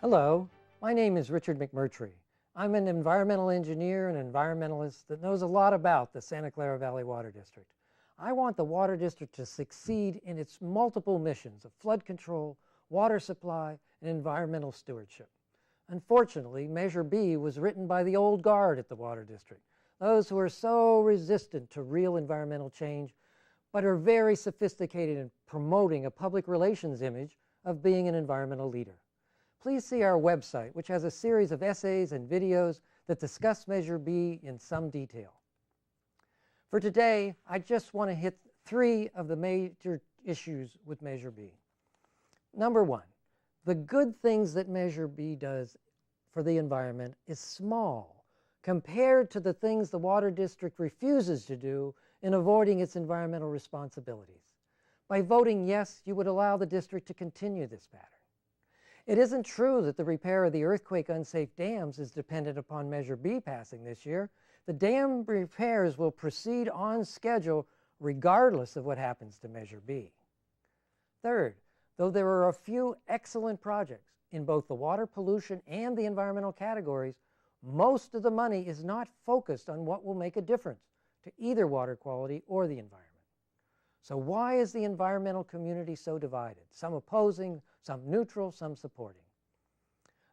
Hello, my name is Richard McMurtry. I'm an environmental engineer and environmentalist that knows a lot about the Santa Clara Valley Water District. I want the Water District to succeed in its multiple missions of flood control, water supply, and environmental stewardship. Unfortunately, Measure B was written by the old guard at the Water District, those who are so resistant to real environmental change, but are very sophisticated in promoting a public relations image of being an environmental leader. Please see our website, which has a series of essays and videos that discuss Measure B in some detail. For today, I just want to hit 3 of the major issues with Measure B. Number 1, the good things that Measure B does for the environment is small compared to the things the Water District refuses to do in avoiding its environmental responsibilities. By voting yes, you would allow the district to continue this pattern. It isn't true that the repair of the earthquake-unsafe dams is dependent upon Measure B passing this year. The dam repairs will proceed on schedule regardless of what happens to Measure B. Third, though there are a few excellent projects in both the water pollution and the environmental categories, most of the money is not focused on what will make a difference to either water quality or the environment. So why is the environmental community so divided? Some opposing, some neutral, some supporting.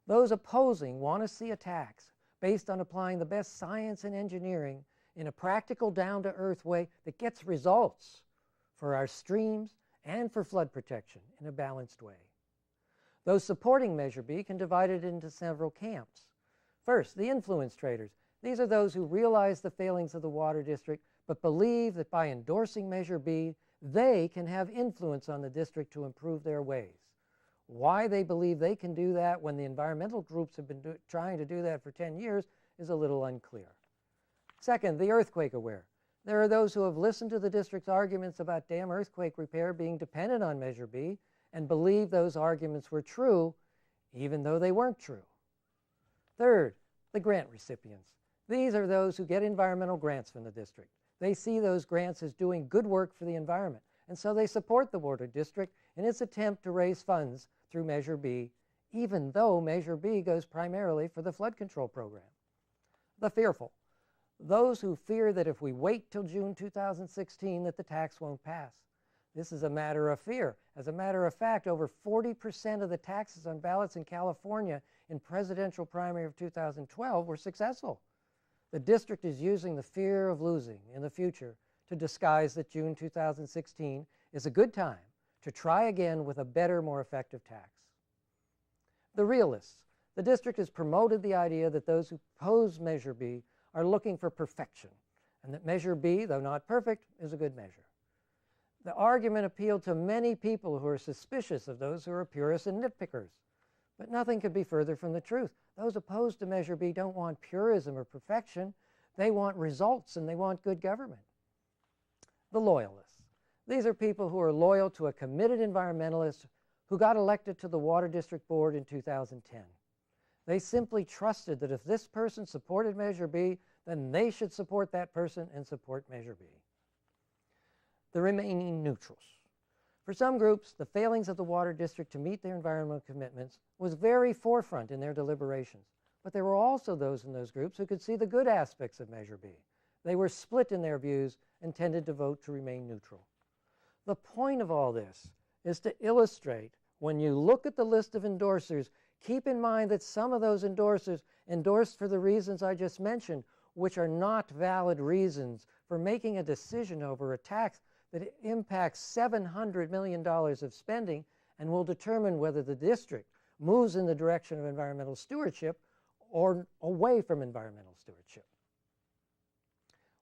Those opposing want to see a tax based on applying the best science and engineering in a practical, down-to-earth way that gets results for our streams and for flood protection in a balanced way. Those supporting Measure B can divide it into several camps. First, the influence traders. These are those who realize the failings of the Water District but believe that by endorsing Measure B, they can have influence on the district to improve their ways. Why they believe they can do that when the environmental groups have been trying to do that for 10 years is a little unclear. Second, the earthquake aware. There are those who have listened to the district's arguments about dam earthquake repair being dependent on Measure B and believe those arguments were true, even though they weren't true. Third, the grant recipients. These are those who get environmental grants from the district. They see those grants as doing good work for the environment, and so they support the Water District in its attempt to raise funds through Measure B, even though Measure B goes primarily for the flood control program. The fearful. Those who fear that if we wait till June 2016 that the tax won't pass. This is a matter of fear. As a matter of fact, over 40% of the taxes on ballots in California in presidential primary of 2012 were successful. The district is using the fear of losing in the future to disguise that June 2016 is a good time to try again with a better, more effective tax. The realists. The district has promoted the idea that those who oppose Measure B are looking for perfection, and that Measure B, though not perfect, is a good measure. The argument appealed to many people who are suspicious of those who are purists and nitpickers. But nothing could be further from the truth. Those opposed to Measure B don't want purism or perfection. They want results and they want good government. The loyalists. These are people who are loyal to a committed environmentalist who got elected to the Water District Board in 2010. They simply trusted that if this person supported Measure B, then they should support that person and support Measure B. The remaining neutrals. For some groups, the failings of the Water District to meet their environmental commitments was very forefront in their deliberations. But there were also those in those groups who could see the good aspects of Measure B. They were split in their views and tended to vote to remain neutral. The point of all this is to illustrate, when you look at the list of endorsers, keep in mind that some of those endorsers endorsed for the reasons I just mentioned, which are not valid reasons for making a decision over a tax that impacts $700 million of spending and will determine whether the district moves in the direction of environmental stewardship or away from environmental stewardship.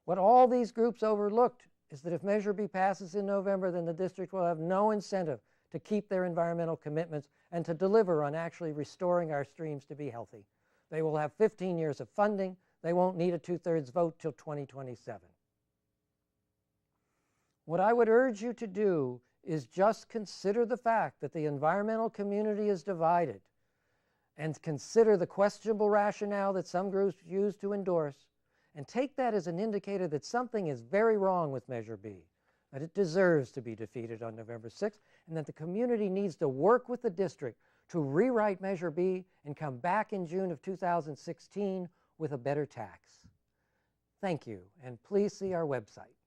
What all these groups overlooked is that if Measure B passes in November, then the district will have no incentive to keep their environmental commitments and to deliver on actually restoring our streams to be healthy. They will have 15 years of funding. They won't need a 2/3 vote till 2027. What I would urge you to do is just consider the fact that the environmental community is divided and consider the questionable rationale that some groups use to endorse and take that as an indicator that something is very wrong with Measure B. that it deserves to be defeated on November 6th, and that the community needs to work with the district to rewrite Measure B and come back in June of 2016 with a better tax. Thank you, and please see our website.